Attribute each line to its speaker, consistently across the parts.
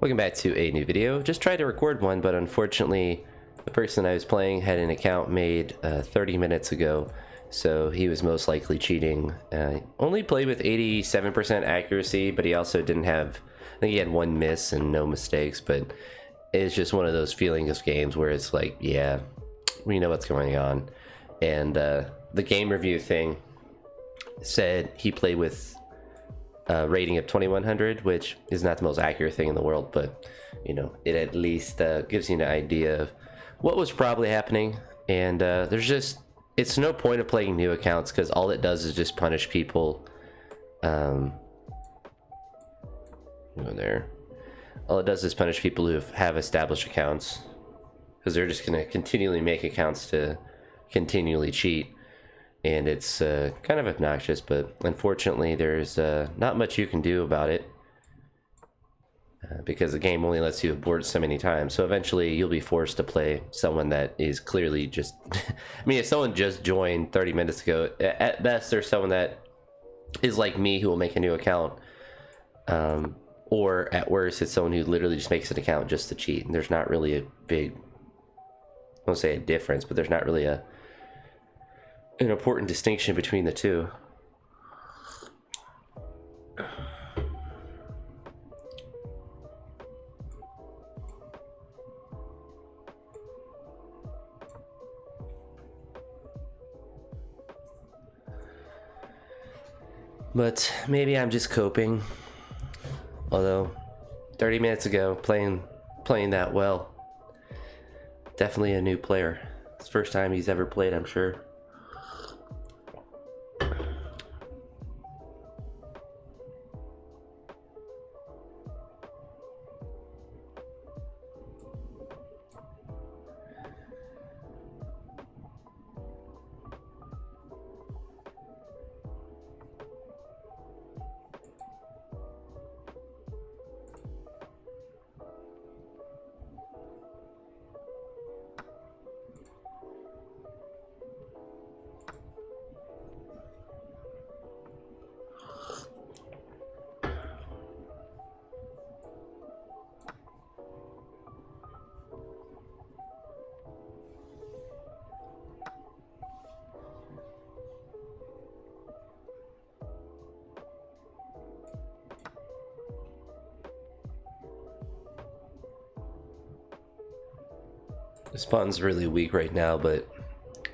Speaker 1: Welcome back to a new video. Just tried to record one, but unfortunately the person I was playing had an account made 30 minutes ago, so he was most likely cheating. Only played with 87% accuracy, but he also didn't have, I think he had one miss and no mistakes, but it's just one of those feelings of games where it's like, yeah, we know what's going on. And the game review thing said he played with rating of 2100, which is not the most accurate thing in the world, but you know, it at least gives you an idea of what was probably happening. And it's no point of playing new accounts because all it does is just punish people. Go there. All it does is punish people who have established accounts, because they're just going to continually make accounts to continually cheat. And it's kind of obnoxious, but unfortunately there's not much you can do about it because the game only lets you abort so many times. So eventually you'll be forced to play someone that is clearly just I mean, if someone just joined 30 minutes ago, at best there's someone that is like me who will make a new account, or at worst it's someone who literally just makes an account just to cheat. And there's not really a big, I won't say a difference, but there's not really an important distinction between the two. But maybe I'm just coping. Although 30 minutes ago playing that well. Definitely a new player. It's the first time he's ever played, I'm sure. This pawn's really weak right now, but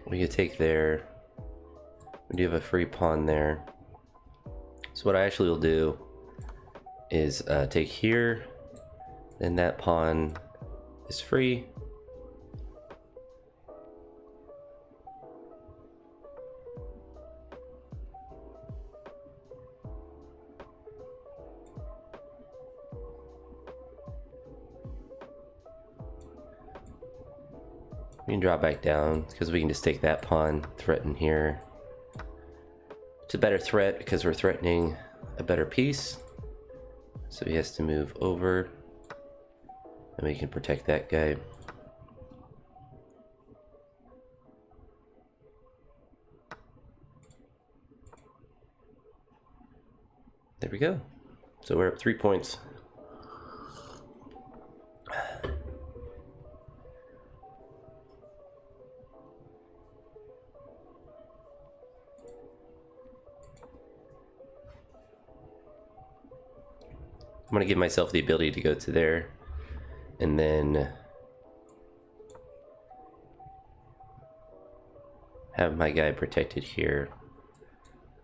Speaker 1: we could take there. We do have a free pawn there. So what I actually will do is take here, then that pawn is free. We can drop back down because we can just take that pawn, threaten here. It's a better threat because we're threatening a better piece. So he has to move over and we can protect that guy. There we go. So we're up 3 points. I'm going to give myself the ability to go to there and then have my guy protected here.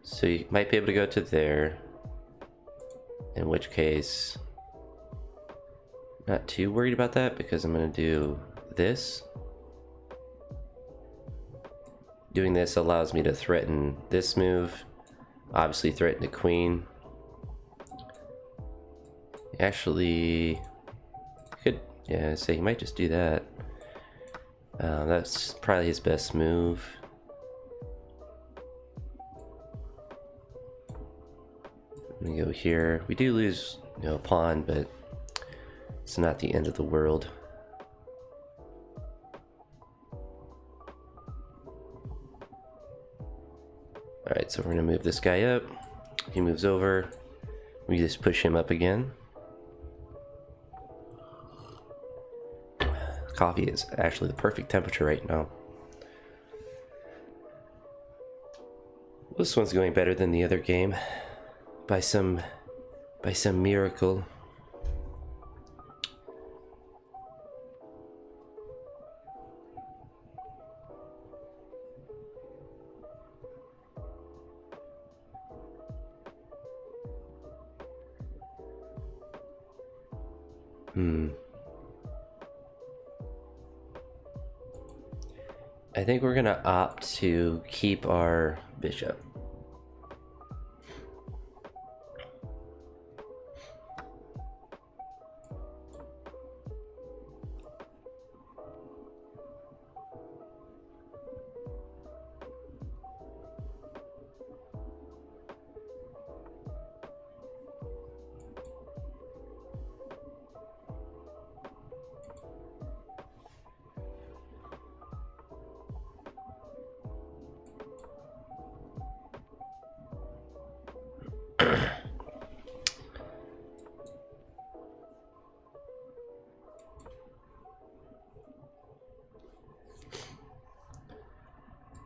Speaker 1: So you might be able to go to there, in which case not too worried about that because I'm going to do this. Doing this allows me to threaten this move, obviously threaten the queen. Actually, could, yeah, so he might just do that. That's probably his best move. Let me go here. We do lose, you know, a pawn, but it's not the end of the world. Alright, so we're gonna move this guy up. He moves over. We just push him up again. Coffee is actually the perfect temperature right now. This one's going better than the other game by some miracle. I think we're gonna opt to keep our bishop.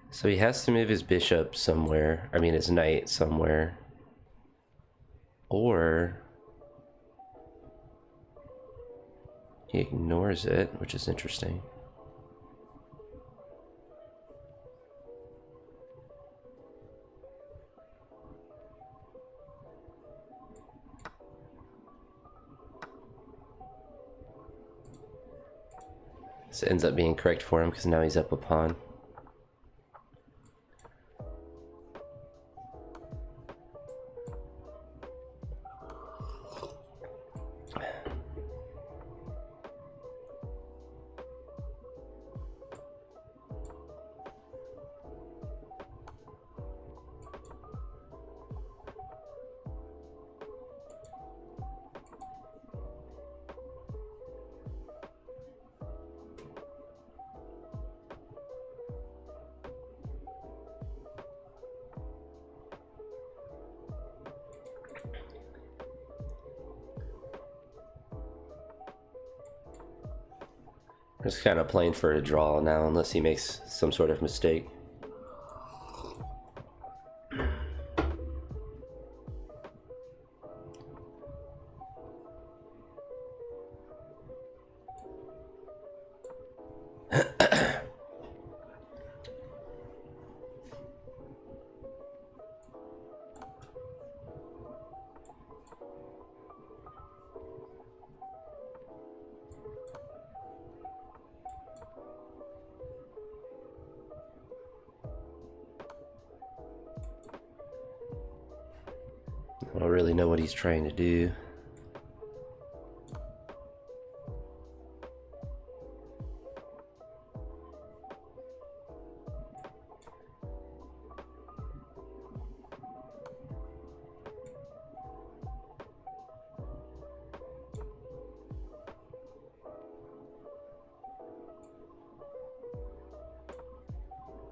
Speaker 1: So he has to move his bishop somewhere. I mean, his knight somewhere. Or he ignores it, which is interesting. This ends up being correct for him because now he's up a pawn. Just kind of playing for a draw now, unless he makes some sort of mistake. I don't really know what he's trying to do.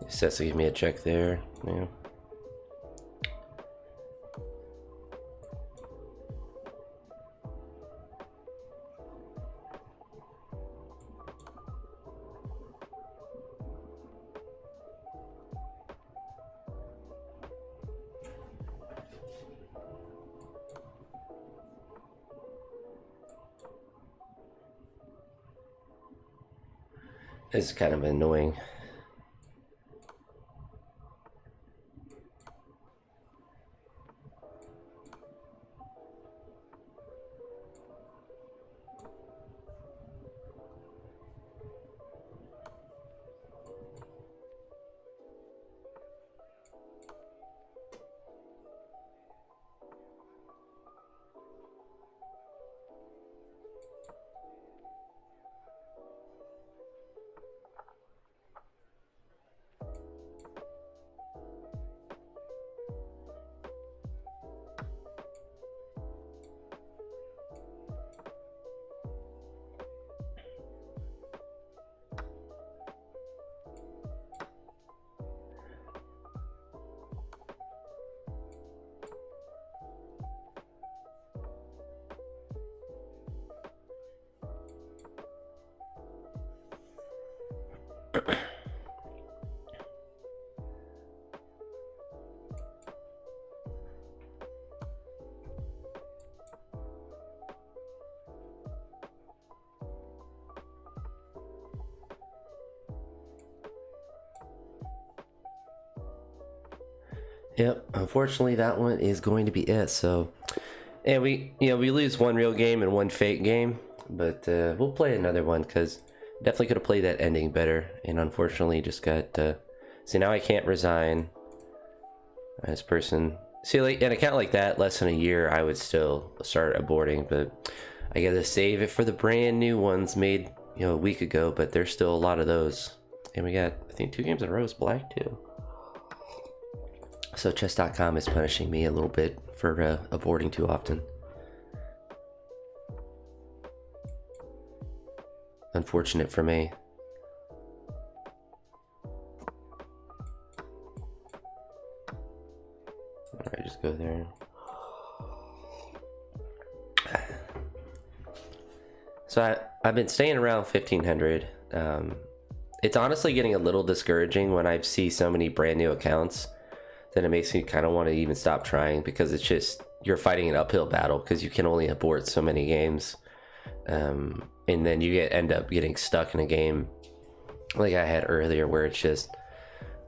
Speaker 1: He says to give me a check there. Yeah. It's kind of annoying. Yep, unfortunately that one is going to be it. So, and we lose one real game and one fake game, but we'll play another one because definitely could have played that ending better. And unfortunately, just got see, now I can't resign. This person, see, like an account like that, less than a year, I would still start aborting, but I gotta save it for the brand new ones made a week ago. But there's still a lot of those, and we got, I think, 2 games in a row is black too. So chess.com is punishing me a little bit for aborting too often. Unfortunate for me. Alright, just go there. So I've been staying around 1500. It's honestly getting a little discouraging when I see so many brand new accounts. Then it makes me kind of want to even stop trying, because it's just, you're fighting an uphill battle because you can only abort so many games. And then you end up getting stuck in a game like I had earlier where it's just,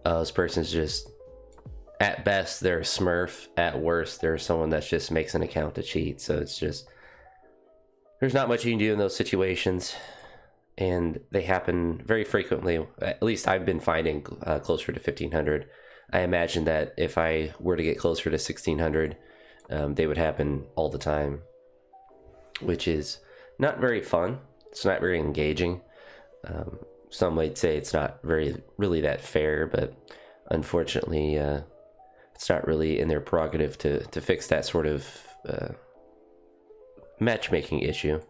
Speaker 1: this person's just, at best they're a smurf, at worst they're someone that just makes an account to cheat. So it's just, there's not much you can do in those situations, and they happen very frequently. At least I've been finding closer to 1500. I imagine that if I were to get closer to 1600, they would happen all the time, which is not very fun. It's not very engaging. Some might say it's not really that fair, but unfortunately, it's not really in their prerogative to fix that sort of matchmaking issue.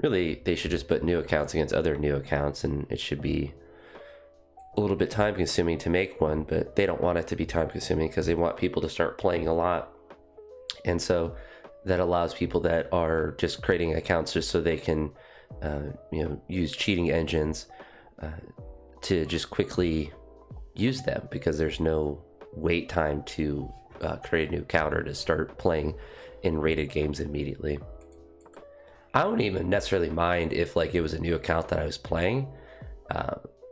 Speaker 1: Really, they should just put new accounts against other new accounts, and it should be a little bit time consuming to make one, but they don't want it to be time consuming because they want people to start playing a lot. And so that allows people that are just creating accounts just so they can use cheating engines to just quickly use them, because there's no wait time to create a new account or to start playing in rated games immediately. I wouldn't even necessarily mind if like it was a new account that I was playing.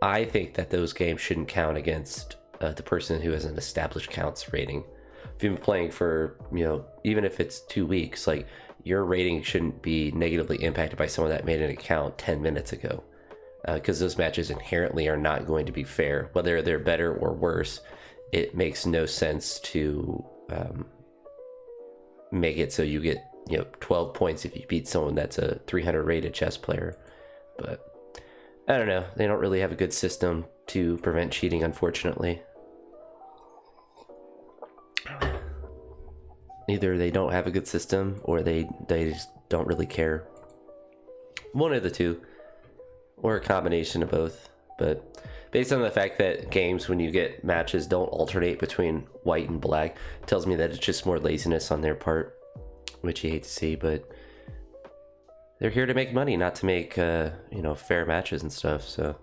Speaker 1: I think that those games shouldn't count against the person who has an established counts rating. If you've been playing for, even if it's 2 weeks, like, your rating shouldn't be negatively impacted by someone that made an account 10 minutes ago. Because those matches inherently are not going to be fair. Whether they're better or worse, it makes no sense to make it so you get 12 points if you beat someone that's a 300 rated chess player. But I don't know, they don't really have a good system to prevent cheating, unfortunately. Either they don't have a good system, or they just don't really care. One of the two, or a combination of both. But based on the fact that games, when you get matches, don't alternate between white and black, tells me that it's just more laziness on their part, which you hate to see. But they're here to make money, not to make fair matches and stuff. So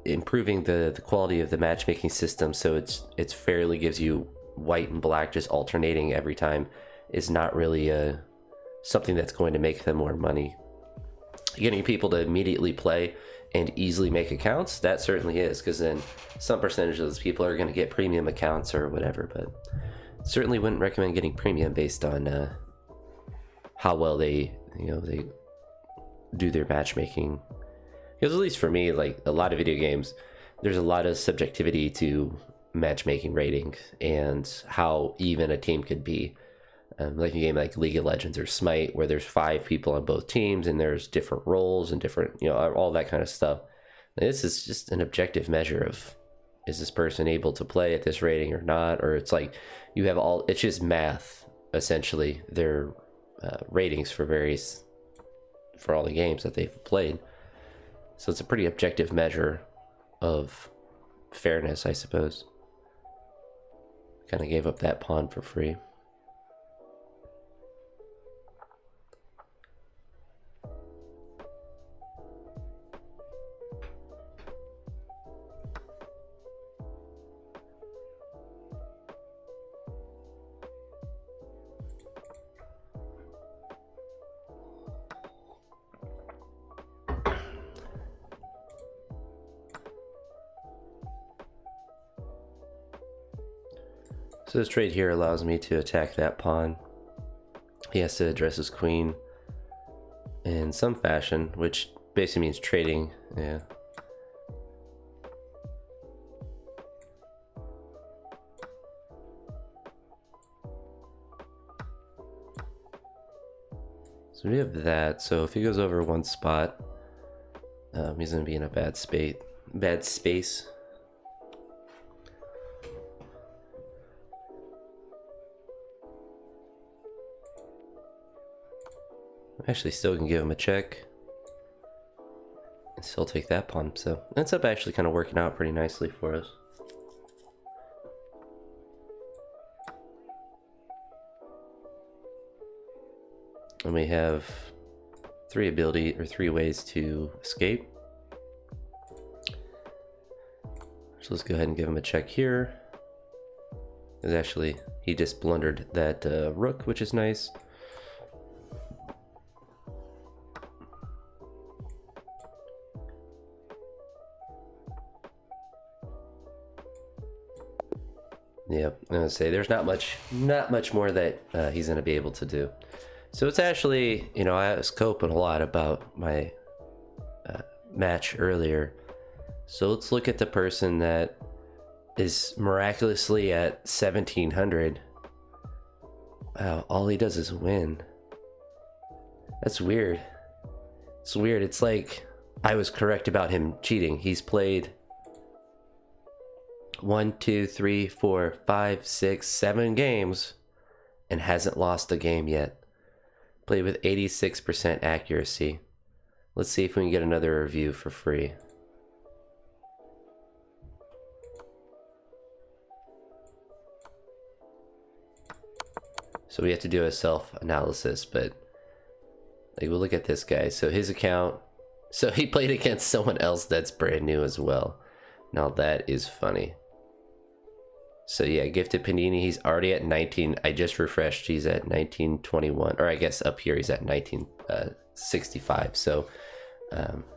Speaker 1: improving the quality of the matchmaking system so it's fairly gives you white and black just alternating every time is not really something that's going to make them more money. Getting people to immediately play and easily make accounts, that certainly is, because then some percentage of those people are going to get premium accounts or whatever. But certainly wouldn't recommend getting premium based on how well they do their matchmaking. Because at least for me, like a lot of video games, there's a lot of subjectivity to matchmaking ratings and how even a team could be. Like a game like League of Legends or Smite, where there's 5 people on both teams and there's different roles and different, all that kind of stuff. And this is just an objective measure of, is this person able to play at this rating or not? Or it's like you have it's just math, essentially, their ratings for all the games that they've played. So it's a pretty objective measure of fairness, I suppose. Kind of gave up that pawn for free. So this trade here allows me to attack that pawn. He has to address his queen in some fashion, which basically means trading. Yeah. So we have that. So if he goes over one spot, he's gonna be in a bad space. Actually still can give him a check and still take that pawn, so ends up actually kind of working out pretty nicely for us. And we have three ways to escape. So let's go ahead and give him a check here. Because actually he just blundered that rook, which is nice. Yep, I'm gonna say there's not much more that he's gonna be able to do. So it's actually, you know, I was coping a lot about my match earlier. So let's look at the person that is miraculously at 1700. Wow, all he does is win. That's weird. It's weird. It's like I was correct about him cheating. He's played 1, 2, 3, 4, 5, 6, 7 games and hasn't lost a game yet. Played with 86% accuracy. Let's see if we can get another review for free. So we have to do a self-analysis, but like, we'll look at this guy. So his account, so he played against someone else that's brand new as well. Now that is funny. So yeah, Gifted Panini, he's already at 19. I just refreshed, he's at 1921, or I guess up here he's at 1965. So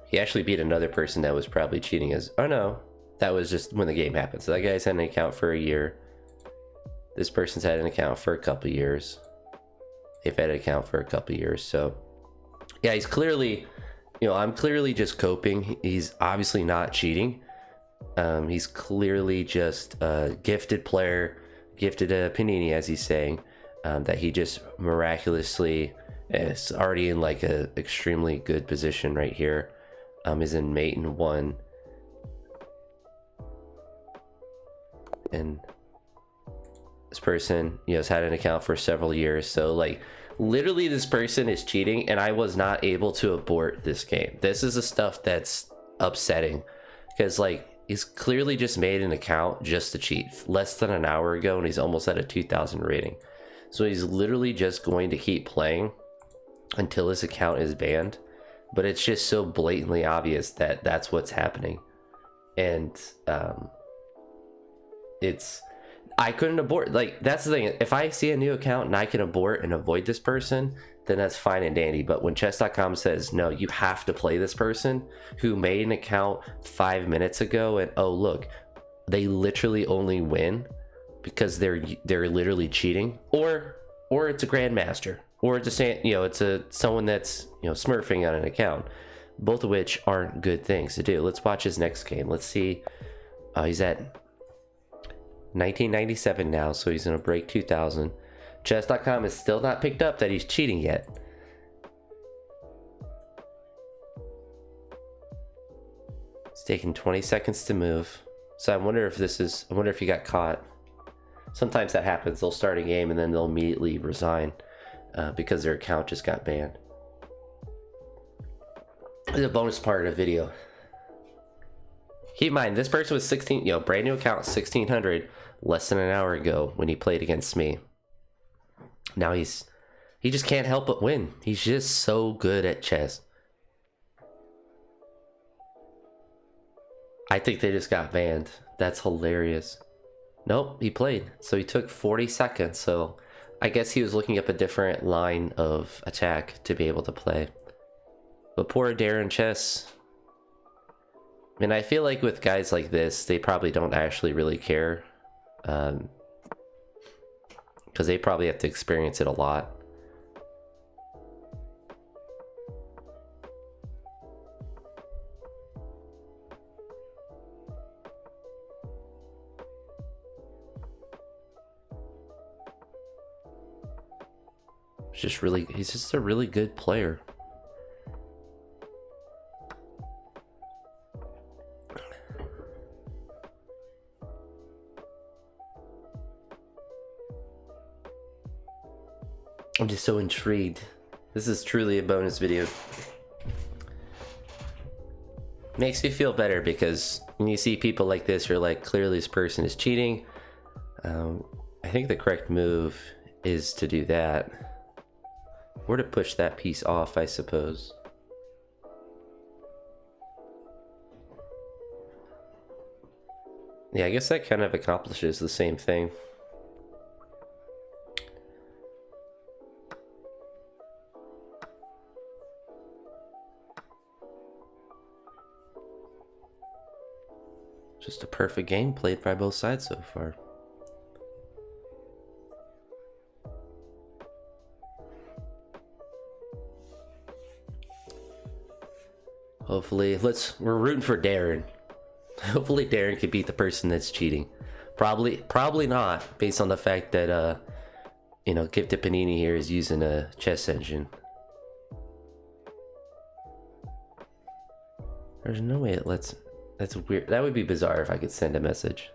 Speaker 1: he actually beat another person that was probably cheating as, oh no, that was just when the game happened. So that guy's had an account for a year. This person's had an account for a couple years. They've had an account for a couple years. So yeah, he's clearly, you know, I'm clearly just coping. He's obviously not cheating. He's clearly just a gifted player, gifted a Panini, as he's saying, that he just miraculously is already in like a extremely good position right here. Is in mate and 1. And this person, you know, has had an account for several years. So like literally this person is cheating and I was not able to abort this game. This is the stuff that's upsetting because like, he's clearly just made an account just to cheat less than an hour ago and he's almost at a 2000 rating. So he's literally just going to keep playing until his account is banned. But it's just so blatantly obvious that that's what's happening. And I couldn't abort. Like, that's the thing. If I see a new account and I can abort and avoid this person, then that's fine and dandy. But when chess.com says, no, you have to play this person who made an account 5 minutes ago and oh, look, they literally only win because they're literally cheating, or it's a grandmaster, or it's a, you know, it's someone that's, you know, smurfing on an account, both of which aren't good things to do. Let's watch his next game. Let's see. He's at 1997 now, so he's gonna break 2000. Chess.com has still not picked up that he's cheating yet. It's taking 20 seconds to move. So I wonder if he got caught. Sometimes that happens. They'll start a game and then they'll immediately resign because their account just got banned. This is a bonus part of the video. Keep in mind, this person was 16, you know, brand new account, 1600, less than an hour ago when he played against me. Now he just can't help but win. He's just so good at chess. I think they just got banned. That's hilarious. Nope, he played. So he took 40 seconds. So I guess he was looking up a different line of attack to be able to play. But poor Darren Chess. And I feel like with guys like this, they probably don't actually really care. because they probably have to experience it a lot. He's just a really good player. I'm just so intrigued. This is truly a bonus video. Makes me feel better because when you see people like this, you're like, clearly this person is cheating. I think the correct move is to do that. Or to push that piece off, I suppose. Yeah, I guess that kind of accomplishes the same thing. Just a perfect game played by both sides so far. Hopefully, we're rooting for Darren. Hopefully Darren can beat the person that's cheating. Probably not, based on the fact that you know, Gifted Panini here is using a chess engine. There's no way it lets. That's weird. That would be bizarre if I could send a message.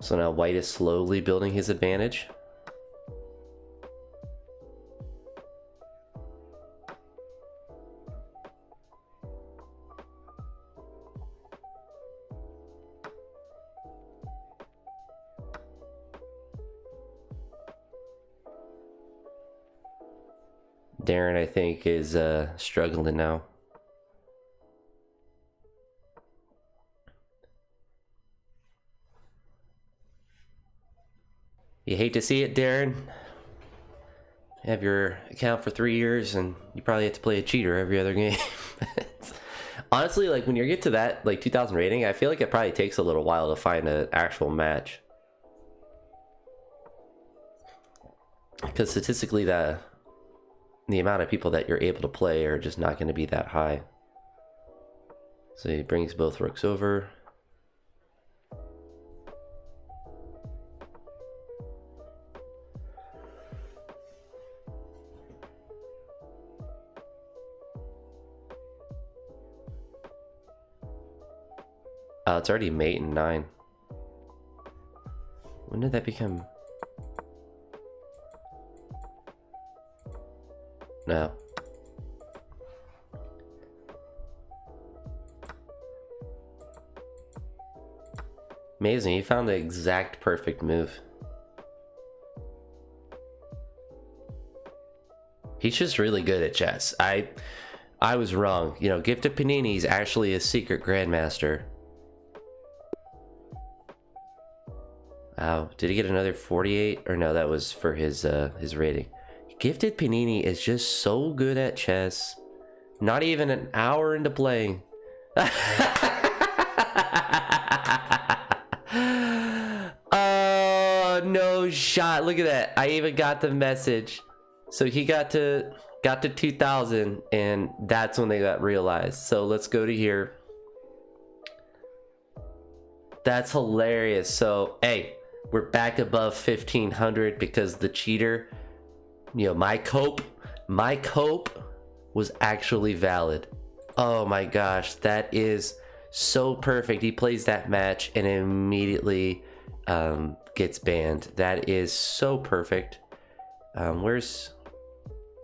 Speaker 1: So now white is slowly building his advantage. Darren, I think, is struggling now. You hate to see it, Darren. You have your account for 3 years and you probably have to play a cheater every other game. Honestly, like when you get to that like 2000 rating, I feel like it probably takes a little while to find an actual match. Because statistically the amount of people that you're able to play are just not going to be that high. So he brings both rooks over. Oh, it's already mate and 9. When did that become? No. Amazing, he found the exact perfect move. He's just really good at chess. I was wrong. You know, Gifted Panini is actually a secret grandmaster. Wow, did he get another 48? Or no, that was for his rating. Gifted Panini is just so good at chess. Not even an hour into playing. Oh, no shot. Look at that. I even got the message. So he got to 2000 and that's when they got realized. So let's go to here. That's hilarious. So, hey, we're back above 1500 because the cheater, you know, my cope was actually valid. Oh my gosh, that is so perfect. He plays that match and immediately gets banned. That is so perfect. Where's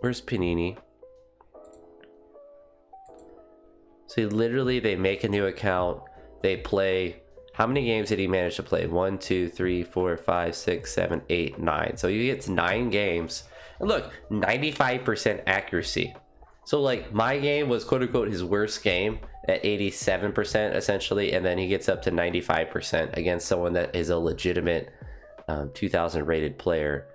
Speaker 1: Panini? So literally they make a new account, they play. How many games did he manage to play? 1, 2, 3, 4, 5, 6, 7, 8, 9. So he gets 9 games. And look, 95% accuracy. So like my game was quote unquote his worst game at 87% essentially. And then he gets up to 95% against someone that is a legitimate 2000 rated player.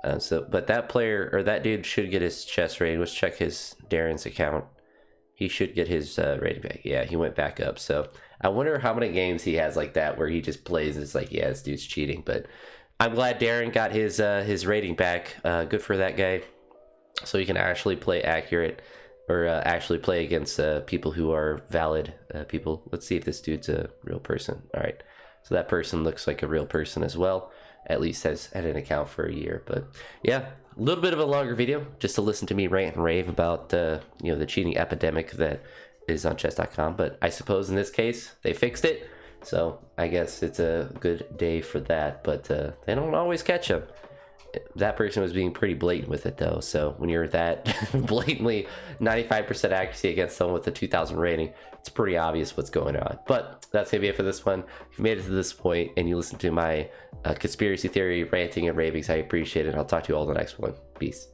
Speaker 1: But that player or that dude should get his chess rating. Let's check his Darren's account. he should get his rating back. Yeah, he went back up. So I wonder how many games he has like that where he just plays. It's like, yeah, this dude's cheating. But I'm glad Darren got his rating back. Good for that guy. So he can actually play accurate, or actually play against people who are valid people. Let's see if this dude's a real person. All right. So that person looks like a real person as well. At least has had an account for a year. But yeah, a little bit of a longer video just to listen to me rant and rave about the cheating epidemic that is on chess.com. But I suppose in this case they fixed it, so I guess it's a good day for that. But they don't always catch them. That person was being pretty blatant with it though, so when you're that blatantly 95% accuracy against someone with a 2000 rating, it's pretty obvious what's going on. But that's gonna be it for this one. If you made it to this point and you listened to my conspiracy theory ranting and ravings, I appreciate it. I'll talk to you all in the next one. Peace.